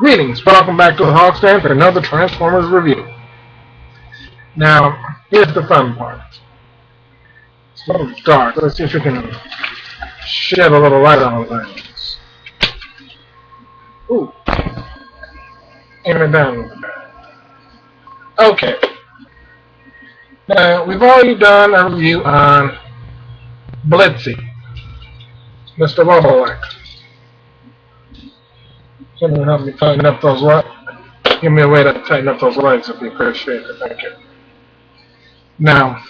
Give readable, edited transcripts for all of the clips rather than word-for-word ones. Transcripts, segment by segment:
Greetings, welcome back to the Hog Stand for another Transformers review. Now, here's the fun part. It's a little dark. Let's see if we can shed a little light on things. Ooh. Aim it down a little bit. Okay. Now, we've already done a review on Blitzy, Mr. Robotech. Someone help me tighten up those legs. Give me a way to tighten up those legs if you appreciate it. Thank you. Now,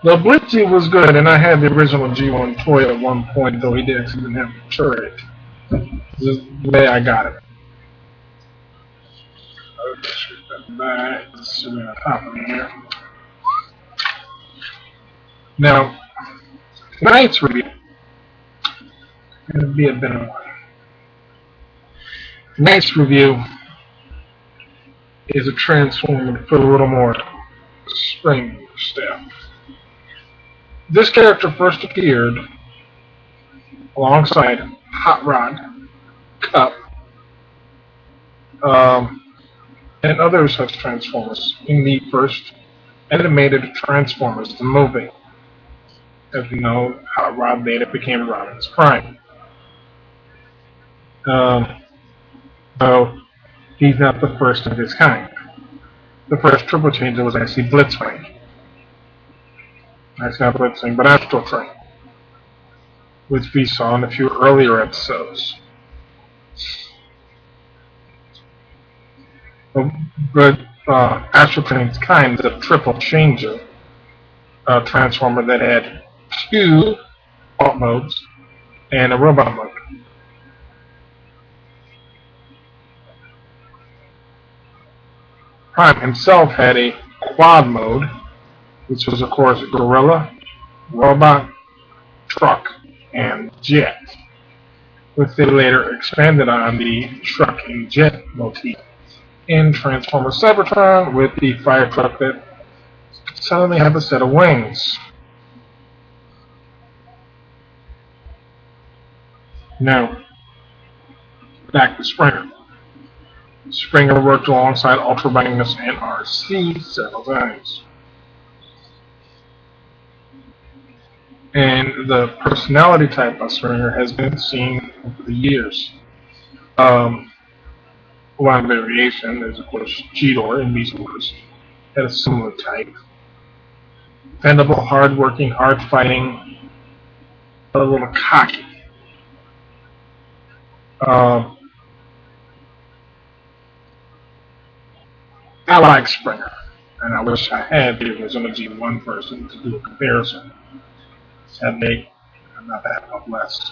the Blitzy was good, and I had the original G1 toy at one point, though he didn't have to turret. This is the way I got it. I'll just shoot that back. Let's see what happened here. Now, tonight's review is going to be a bit of one. Tonight's review is a Transformer to put a little more spring stuff. This character first appeared alongside Hot Rod, Cup, and other such Transformers in the first animated Transformers, the movie. As you know, Hot Rod later became Rodimus Prime. So he's not the first of his kind. The first Triple Changer was actually Blitzwing. That's not Blitzwing, but Astral Train, which we saw in a few earlier episodes. But Astral Train's kind is a Triple Changer Transformer that had two alt modes and a robot mode. Prime himself had a quad mode, which was, of course, Gorilla, Robot, Truck, and Jet, which they later expanded on the Truck and Jet motif in Transformers Cybertron with the fire truck that suddenly have a set of wings. Now, back to Springer. Springer worked alongside Ultra Magnus and RC several times. And the personality type of Springer has been seen over the years. One variation is, of course, Cheetor in Beast Wars. Had a similar type. Dependable, hard-working, hard-fighting, but a little cocky. I like Springer, and I wish I had the original G1 person to do a comparison. Sadly, I'm not that much less.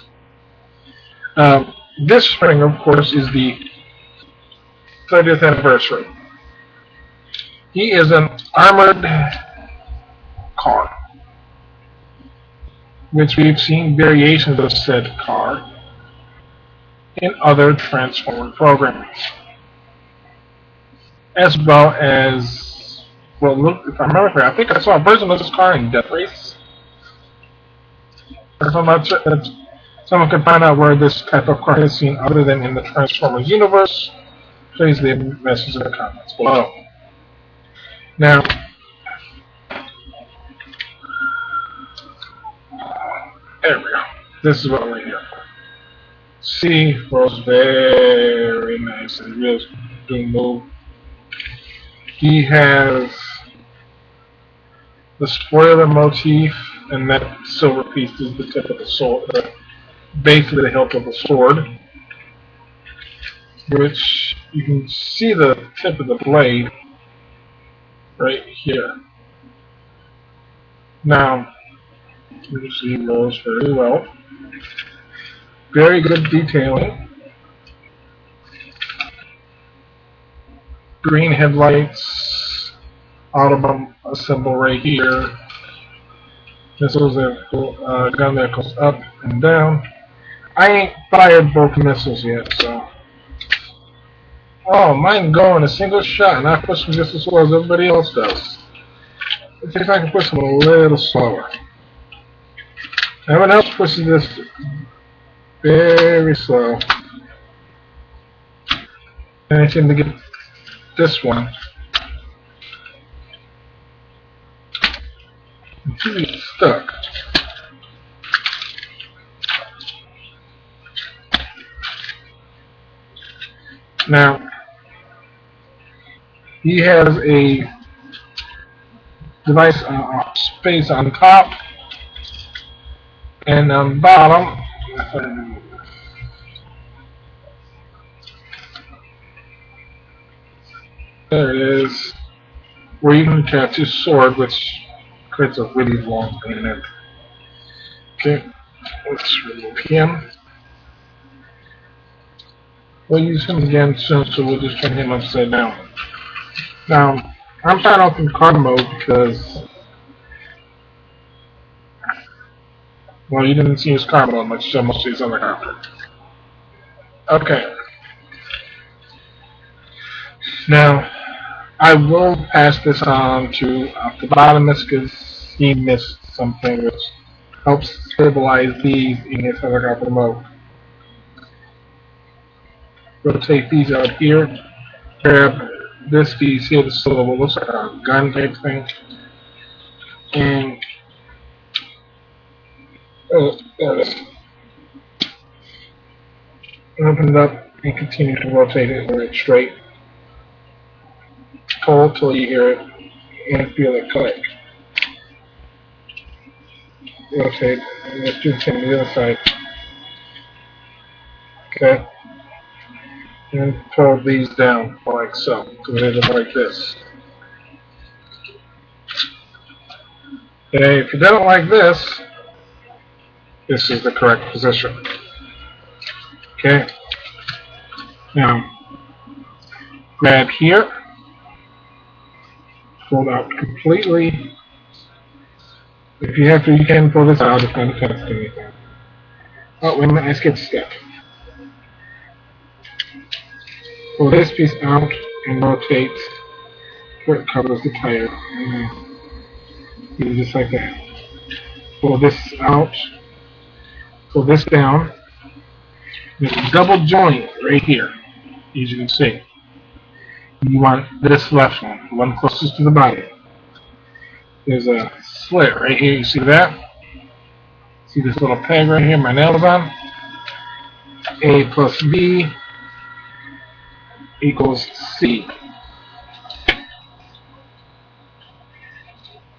This Springer, of course, is the 30th anniversary. He is an armored car, which we've seen variations of said car in other Transformer programming. As well as, well, look, if I remember correctly, I think I saw a version of this car in Death Race. If I'm not sure, if someone can find out where this type of car is seen other than in the Transformers universe, please leave a message in the comments below. Now, there we go. This is what we're here for. See, rolls very nice and really do move. He has the spoiler motif, and that silver piece is the tip of the sword, basically the hilt of the sword, which you can see the tip of the blade right here. Now, you see he rolls very well. Very good detailing. Green headlights, Autobot symbol right here. Missiles that gun that goes up and down. I ain't fired both missiles yet, so. Oh, mine go in a single shot, and I push them just as slow as everybody else does. Let's see if I can push them a little slower. Everyone else pushes this very slow. And I seem to get this one. It's stuck. Now, he has a device space on top and on bottom. There it is, where you can attach his sword, which creates a really long bayonet. Okay, let's remove him. We'll use him again soon, so we'll just turn him upside down. Now, I'm starting off in card mode because, well, you didn't see his card mode much, so most of these other characters. Okay. Now, I will pass this on to Autobot because he missed something which helps stabilize these in his helicopter mode. Rotate these out here. Grab this piece here, this little looks like a gun type thing, and there it is. Open it up and continue to rotate it where it's straight. Pull till you hear it and feel it click. Rotate, and let's do the same on the other side. Okay. And pull these down like so. So they look like this. Okay, if you don't like this, this is the correct position. Okay. Now, grab here. Fold out completely. If you have to, you can pull this out if not attached to anything. Oh, wait a minute, I skipped a step. Pull this piece out and rotate where it covers the tire. Do just like that. Pull this out. Pull this down. There's a double joint right here, as you can see. You want this left one, the one closest to the body. There's a slit right here, you see that? See this little peg right here, my nails on? A plus B equals C.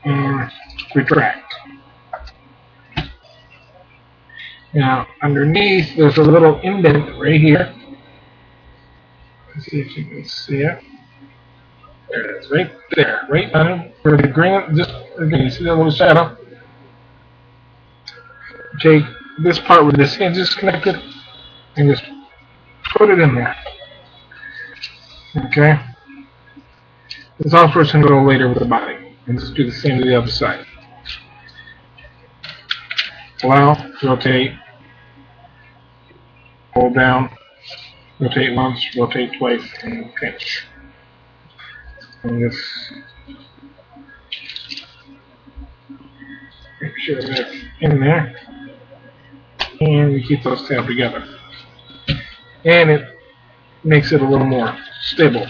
And retract. Now, underneath, there's a little indent right here. Let's see if you can see it. There it is, right there, right under where the green, just again, you see that little shadow? Take this part where this hinge is connected and just put it in there. Okay? This all first can go later with the body. And just do the same to the other side. Allow, rotate, hold down, rotate once, rotate twice, and pinch. And just make sure that's in there. And we keep those tabs together. And it makes it a little more stable.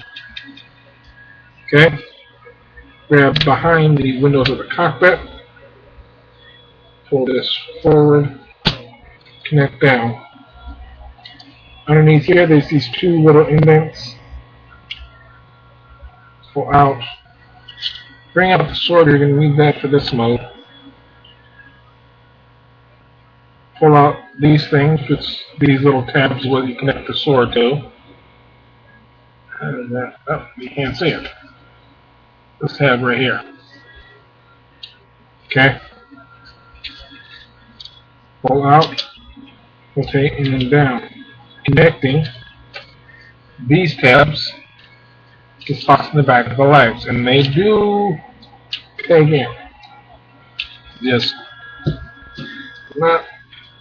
Okay? Grab behind the windows of the cockpit. Pull this forward. Connect down. Underneath here, there's these two little indents. Pull out. Bring out the sword. You're going to need that for this mode. Pull out these things, which these little tabs where you connect the sword to. And oh, you can't see it. This tab right here. Okay. Pull out, rotate, and then down. Connecting these tabs to spots in the back of the legs. And they do take in. Just not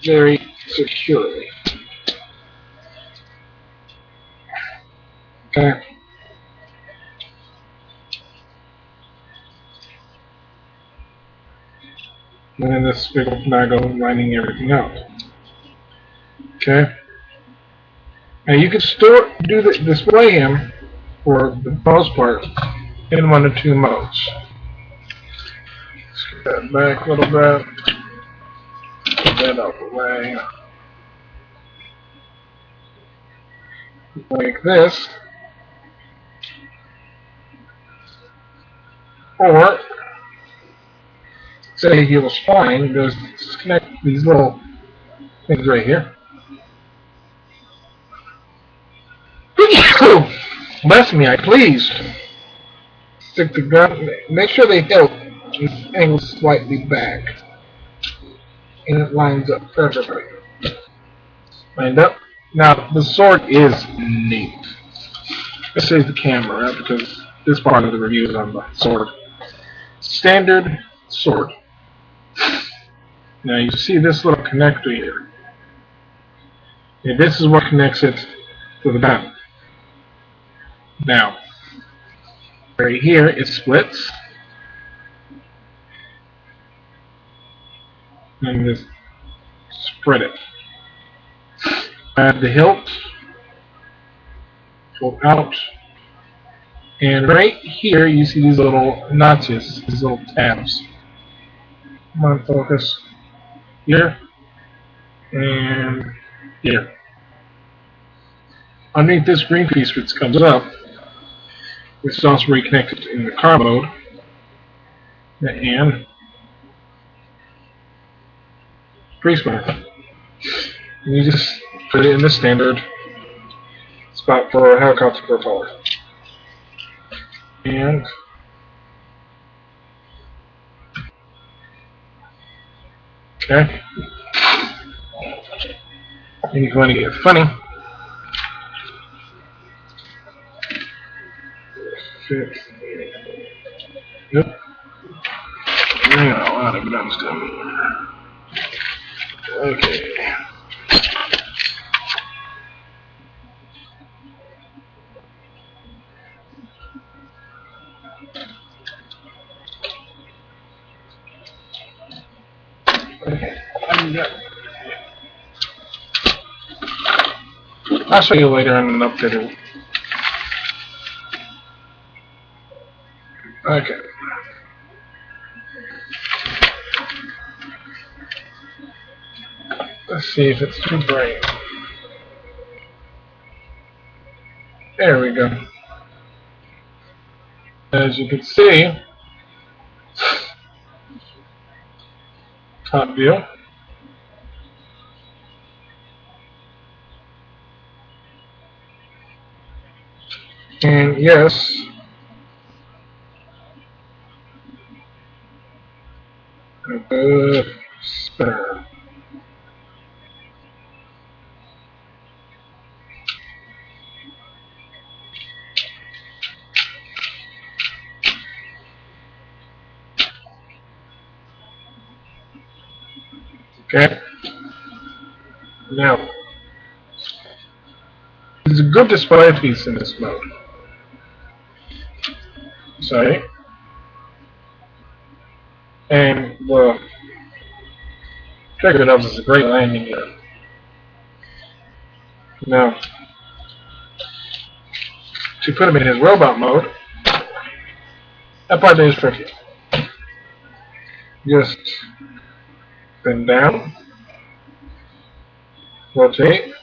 very securely. Okay. And then this big old nago lining everything out. Okay. Now you can display him for the most part in one of two modes. Let's get that back a little bit. Get that out of the way. Like this. Or say he was flying, just connect these little things right here. Bless me, I please. Stick the gun, make sure they help. Angle slightly back. And it lines up perfectly. Lined up. Now, the sword is neat. Let's save the camera because this part of the review is on the sword. Standard sword. Now you see this little connector here. And this is what connects it to the gun. Now, right here it splits. And just spread it. Add the hilt. Pull out. And right here you see these little notches, these little tabs. Come on, focus. Here. And here. Underneath this green piece which comes up, which is also reconnected in the car mode, and grease mark. And you just put it in the standard spot for a helicopter propeller. And okay. And if you want to get funny, yep. Hang on, a lot of guns coming. Okay. I'll show you later in an updated. Okay. Let's see if it's too bright. There we go. As you can see, top view. And yes, a good spinner. Okay. Now, there's a good display piece in this mode. Sorry. And the trigger knob is a great landing gear. Now, to put him in his robot mode, that part is tricky. Just bend down, rotate,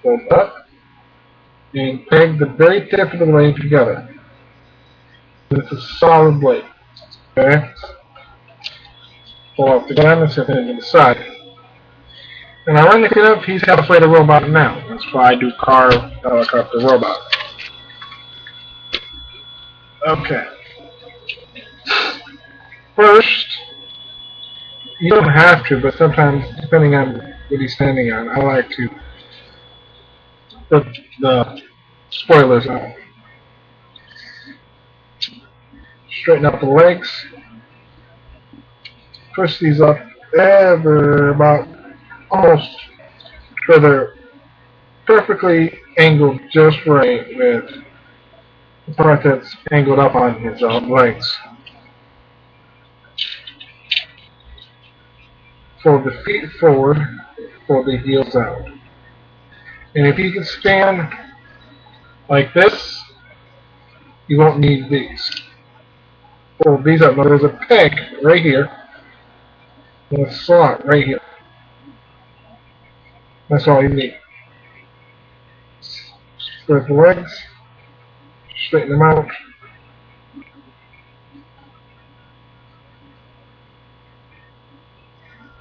fold up, and peg the very tip of the blade together. It's a solid blade. Okay? Pull off the gun and set it into the side. And ironically enough, he's halfway to robot now. That's why I do car, helicopter, robot. Okay. First, you don't have to, but sometimes, depending on what he's standing on, I like to put the spoilers on. Straighten up the legs. Push these up ever about almost so they're perfectly angled just right with the part that's angled up on his legs. Fold the feet forward, fold the heels out. And if you can stand like this, you won't need these. Pull these up. Now there's a peg right here and a slot right here. That's all you need. Spread the legs, straighten them out,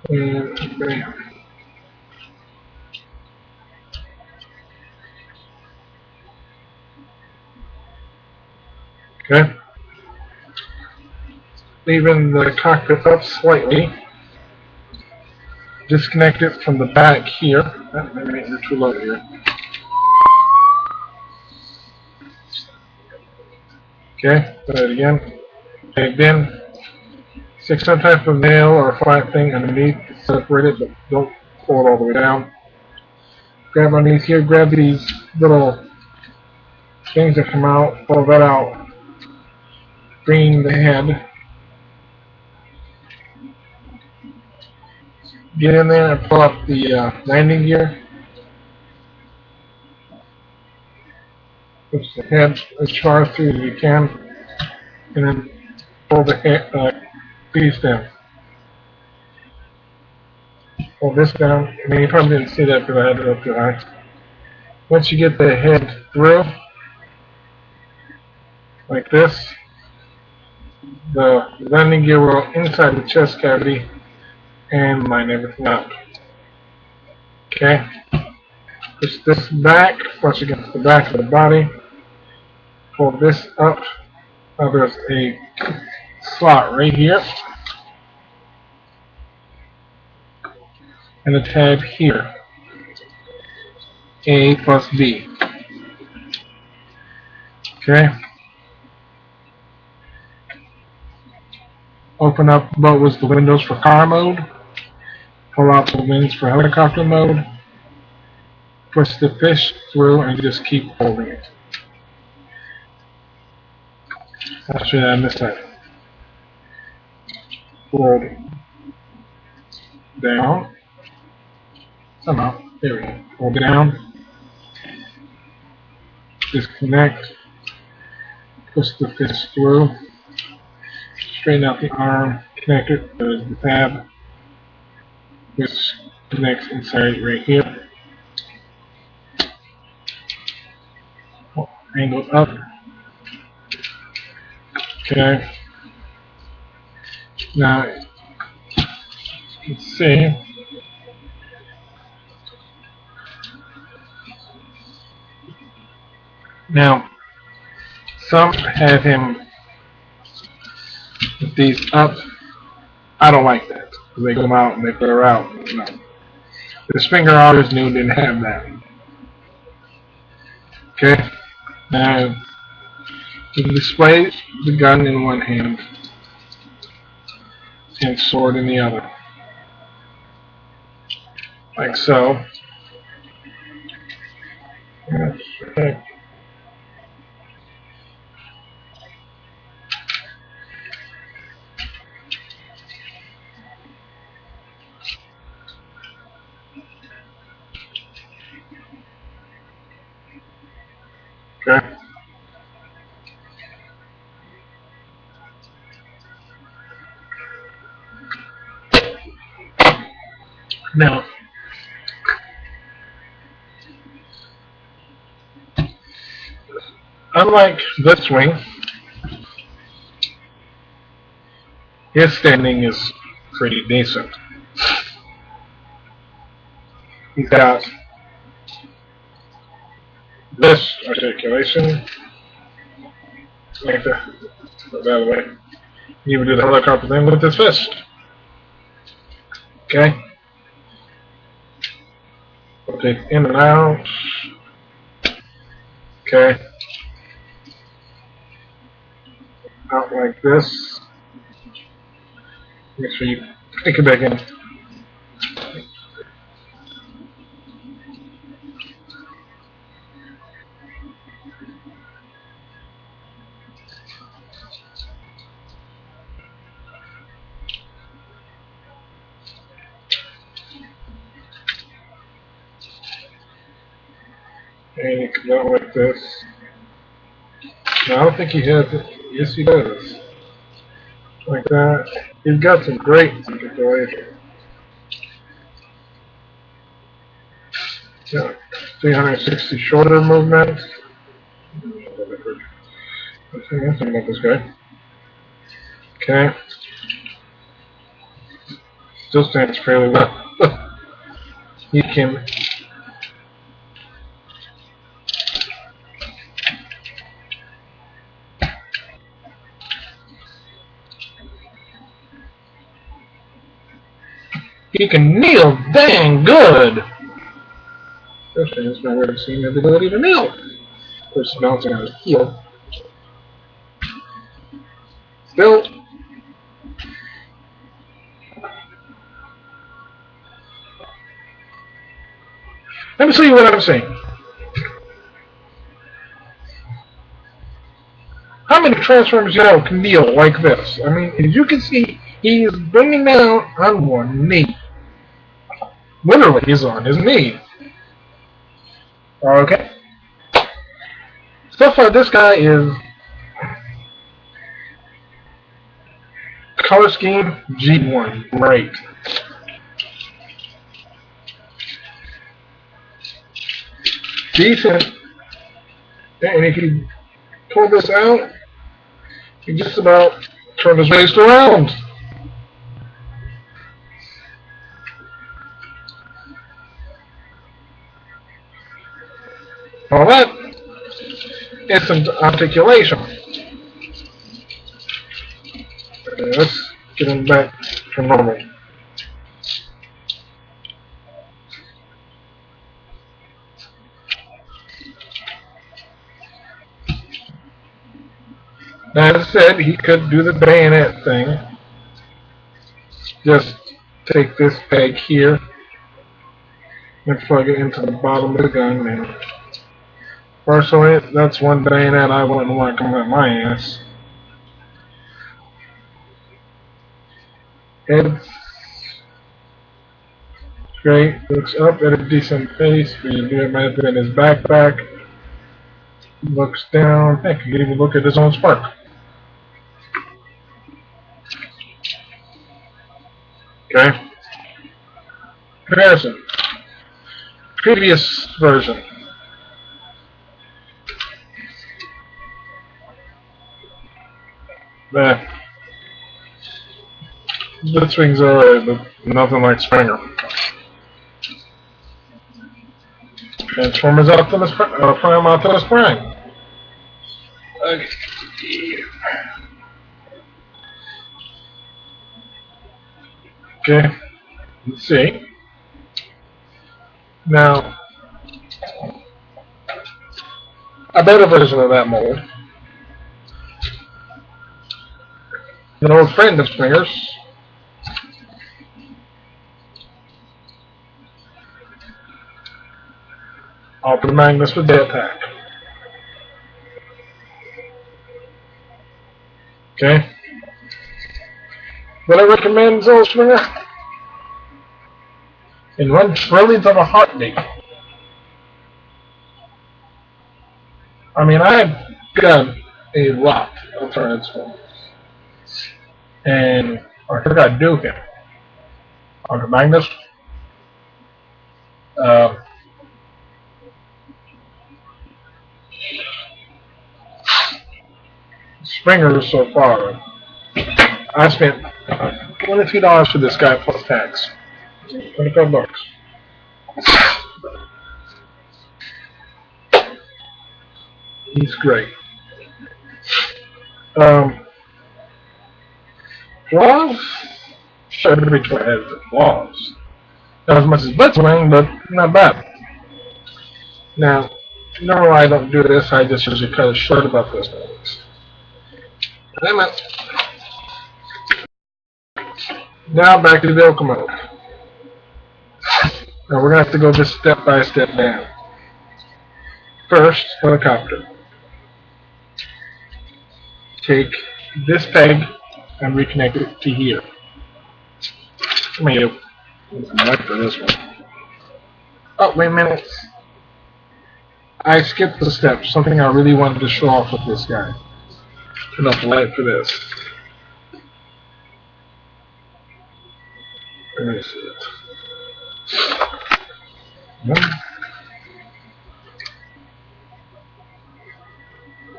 and bam. Okay. Leaving the cockpit up slightly. Disconnect it from the back here. Maybe you're too low here. Okay, try it again. Okay, then stick some type of nail or a flat thing underneath to separate it, but don't pull it all the way down. Grab underneath here, grab these little things that come out, pull that out, bring the head, get in there and pull up the landing gear. Push the head as far through as you can, and then pull the head, piece down. Pull this down. I mean, you probably didn't see that because I had it up too high. Once you get the head through, like this, the landing gear will go inside the chest cavity and line everything out. Okay? Push this back, push against the back of the body. Pull this up. Now there's a slot right here. And a tab here. A plus B. Okay? Open up what was the windows for car mode. Pull out the wings for helicopter mode. Push the fish through and just keep holding it. I'll show you that on this side. Hold down. Somehow. There we go. Hold down. Disconnect. Push the fish through. Straighten out the arm. Connect it. There's the tab. Which connects inside right here. Angled up. Okay. Now, let's see. Now, some have him with these up. I don't like that. They come out and they put her out. No. This finger always knew didn't have that. Okay. Now, you can display the gun in one hand and sword in the other. Like so. Okay. Okay. Now, unlike this wing, his standing is pretty decent. He's got this articulation, like that. Put that away. You would do the helicopter thing with his fist. Okay? Rotate in and out. Okay? Out like this. Make sure you take it back in. And he comes out like this. No, I don't think he has it. Yes, he does. Like that. He's got some great articulation. Yeah. 360 shoulder movements. Let's see nothing about this guy. Okay. Still stands fairly well. He can. He can kneel dang good. Especially it's not really seeing his ability to kneel. Of course, he's bouncing on his heel. Still. Let me show you what I'm saying. How many Transformers you know can kneel like this? I mean, as you can see, he is bringing down on one knee. Literally, he's on his knee. Okay. So far, this guy is color scheme G1. Great. Decent. And if you pull this out, you just about turn his waist around. All that is some articulation. Let's get him back to normal. As I said, he could do the bayonet thing. Just take this peg here and plug it into the bottom of the gun. And personally, that's one bayonet I wouldn't want coming at my ass. Head straight, looks up at a decent pace. We do it right in his backpack. Looks down. Heck, you can even look at his own spark. Okay. Comparison. Previous version. The swings are but nothing like Springer. Transformers out to the prime out to the spring. Okay. Okay. Let's see. Now, a better version of that mold. An old friend of Springer's. Alfred Magnus with the attack. Okay. Would I recommend Zol Springer? In 1/1,000,000th of a heartbeat. I mean, I've done a lot of Transformers. And I think I'd do him. Alfred Magnus. Springer so far. I spent $22 for this guy plus tax. $25. He's great. Flaws? Sure, every toy has flaws. Not as much as Blitzwing, but not bad. Now, normally I don't do this, I just usually cut it short about this things. Now back to the vehicle mode. Now we're going to have to go just step by step down. First, helicopter. Take this peg and reconnect it to here. Come here. I'm back for this one. Oh, wait a minute. I skipped the steps, something I really wanted to show off with this guy. Enough light for this. Let me see it.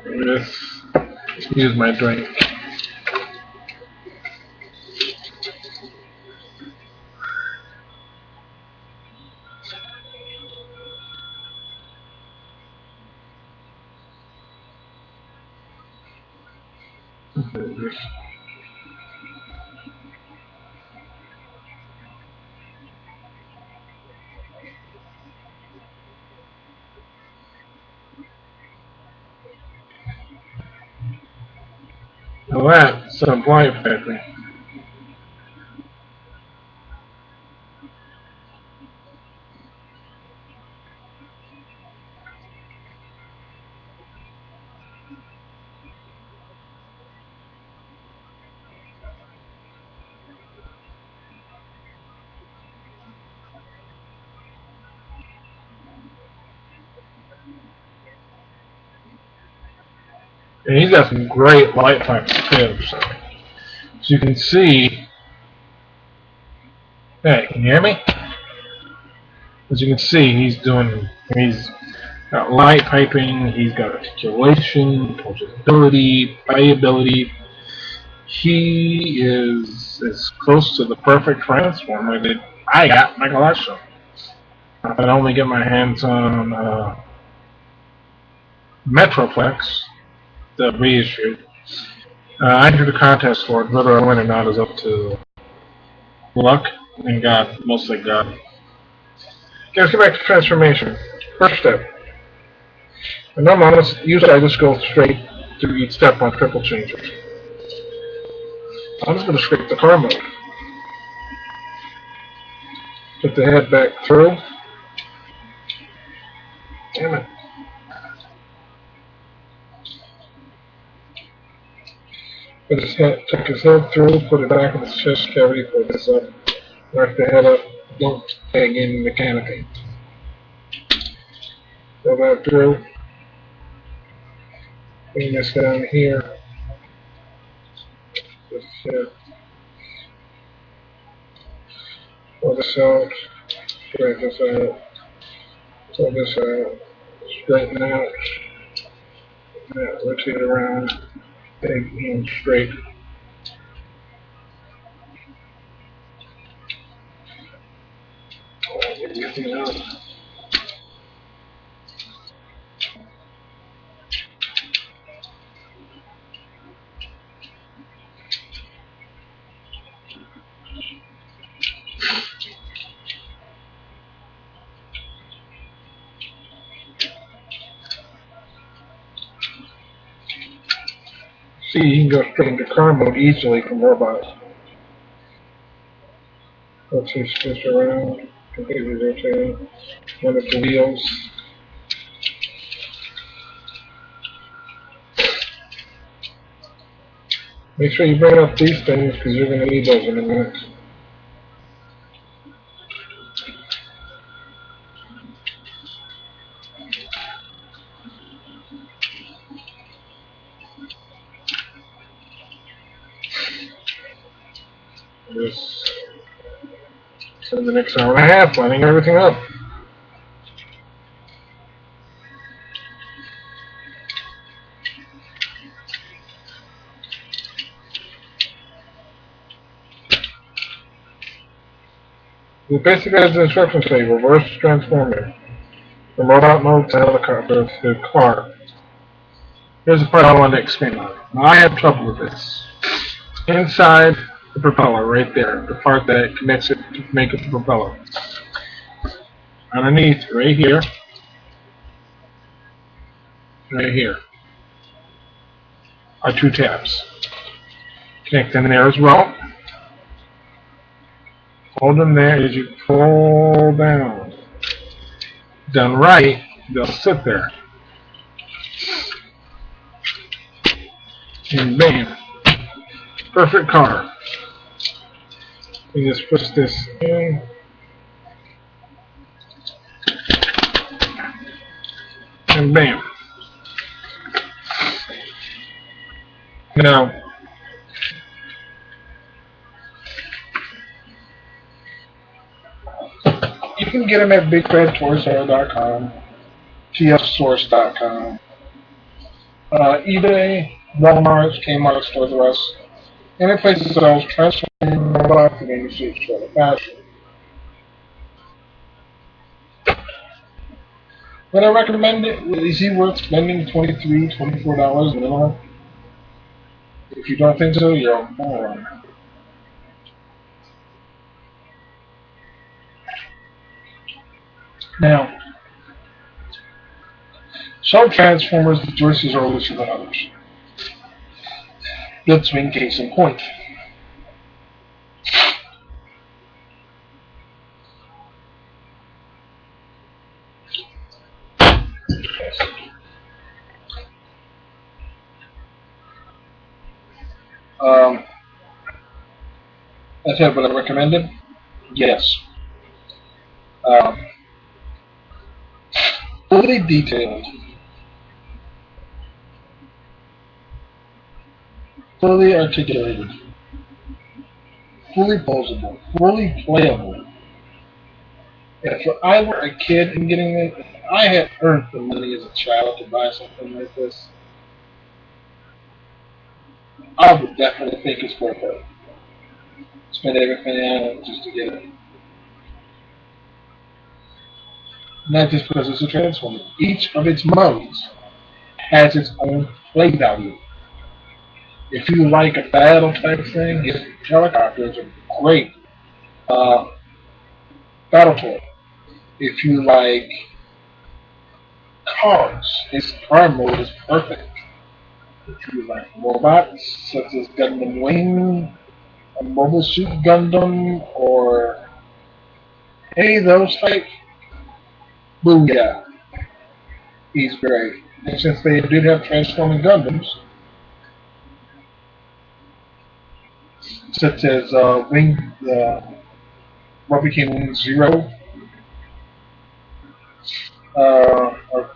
Let's use my drink. Now that's some light piping. And he's got some great light pipes too. So as you can see, hey, can you hear me? As you can see, he's got light piping, he's got articulation, approachability, playability. He is as close to the perfect transformer that I got in my collection. If I only get my hands on Metroplex, the reissue. I entered a contest for it. Whether I win or not is up to luck and God, mostly God. Okay, let's get back to transformation. First step. And normally, usually I just go straight through each step on triple changes. I'm just going to scrape the car mode. Put the head back through. Damn it. Took his head through, put it back in his chest cavity, put this up, knock the head up, don't hang in the canopy. Go back through. Bring this down here. This here. Pull this out. Straighten this out. Pull this out. Straighten out. Now rotate around. Take in straight. Everything out. See, you can go straight into car mode easily from robots. Let's see, switch around, completely rotate, one of the wheels. Make sure you bring up these things because you're going to need those in a minute. Just spend the next hour and a half lining everything up. We basically has the instructions say reverse transforming from robot mode to helicopter to car. Here's the part I wanted to expand on. Now I have trouble with this. Inside the propeller, right there, the part that connects it to make it the propeller. Underneath, right here, are two tabs. Connect them there as well. Hold them there as you pull down. Done right, they'll sit there. And bam, perfect car. You just push this in. and bam. Now, you can get them at BigFatToysR.com, TFSource.com, eBay, Walmart, Kmart, Toys R Us, and it places those transforming robots and any shape, sort of fashion. Would I recommend it? Is he worth spending $23, $24 minimum? If you don't think so, you're a moron. Now, some Transformers, the choices are looser than others. Let's swing case in point. I said, would I recommend it? Yes. Fully detailed, fully articulated, fully posable, fully playable. If I were a kid and getting it, if I had earned the money as a child to buy something like this, I would definitely think it's worth it. Spend everything on it just to get it. Not just because it's a Transformer. Each of its modes has its own play value. If you like a battle type thing, helicopters are great. Battle toy. If you like cars, its car mode is perfect. If you like robots, such as Gundam Wing, a Mobile Suit Gundam, or any of those type, booyah. He's great. And since they did have transforming Gundams, such as what became Wing Zero, or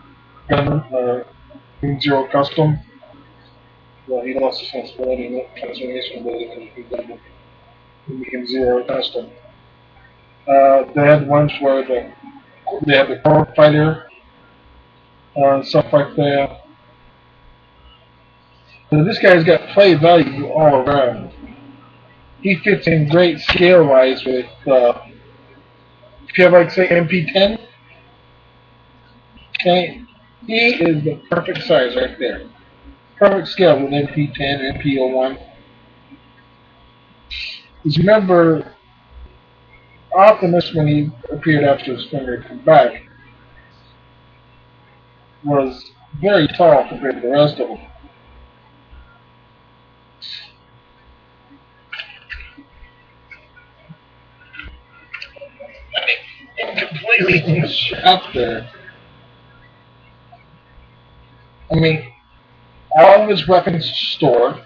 Gundam, Wing Zero Custom. Well, he lost his transformation ability because he became Zero Custom. They had ones where they had the core fighter and stuff like that. So this guy's got play value all around. He fits in great scale-wise with, if you have, like, say, MP10, okay, he is the perfect size right there. Perfect scale with MP10, MP01. Because remember, Optimus, when he appeared after his finger came back, was very tall compared to the rest of them. I mean, completely strapped there. I mean, all of his weapons stored.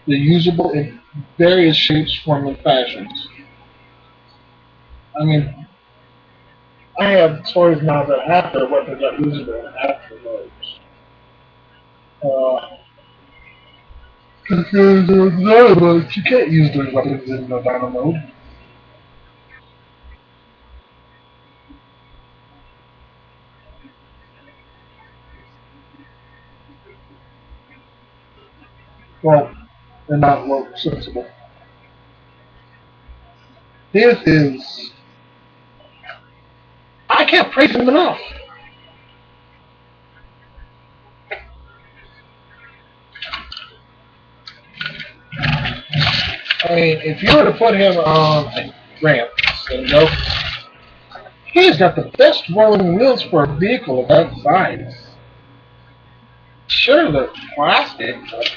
They're usable in various shapes, forms, and fashions. I mean, I have toys now that half their weapons are usable and half of those. Because you can't use those weapons in the dino mode. Well, they're not look sensible. This is... I can't praise him enough. I mean, if you were to put him on a ramp and go, he's got the best rolling wheels for a vehicle of that size. Sure, they're plastic, but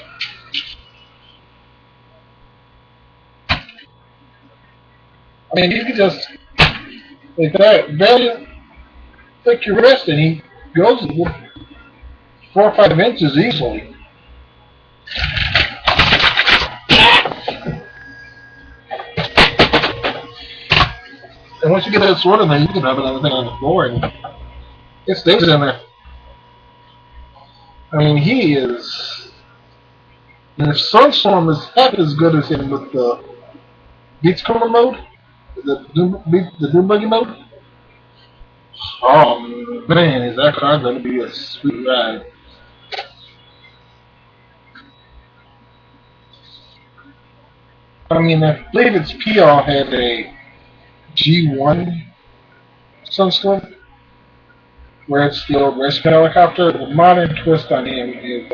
I mean, you could just, like that, barely click your wrist and he goes 4 or 5 inches easily. And once you get that sword in there, you can have another thing on the floor and it stays in there. I mean, he is. And if Sunstorm is half as good as him with the Beachcomber mode, the Doom Buggy mode, oh man, is that car going to be a sweet ride? I mean, I believe its PR had a G1 Sunstorm, where it's the old rescue helicopter. The modern twist on him is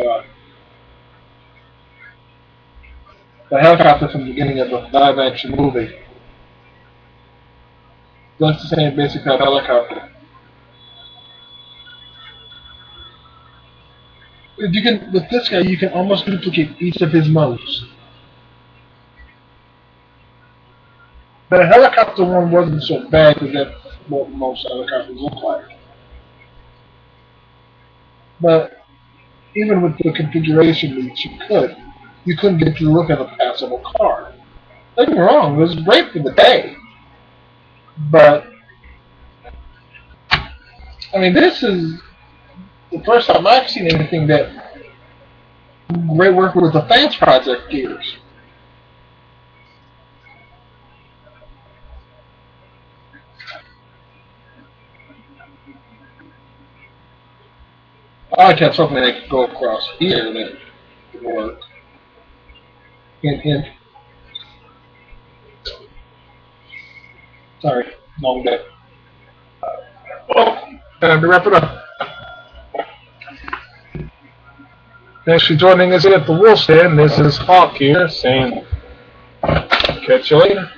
the helicopter from the beginning of the live-action movie. That's the same basic type helicopter. You can, with this guy, you can almost duplicate each of his modes. The helicopter one wasn't so bad because that's what most helicopters look like. But even with the configuration that you couldn't get to look at a passable car. Don't get me wrong, it was great for the day. But, I mean, this is the first time I've seen anything that great work with the Fans Project gears. I like to have something that could go across here that could work. Hint, hint. Sorry, long day. Well, time to wrap it up. Thanks for joining us at the Wool Stand. This is Hawk here saying, catch you later.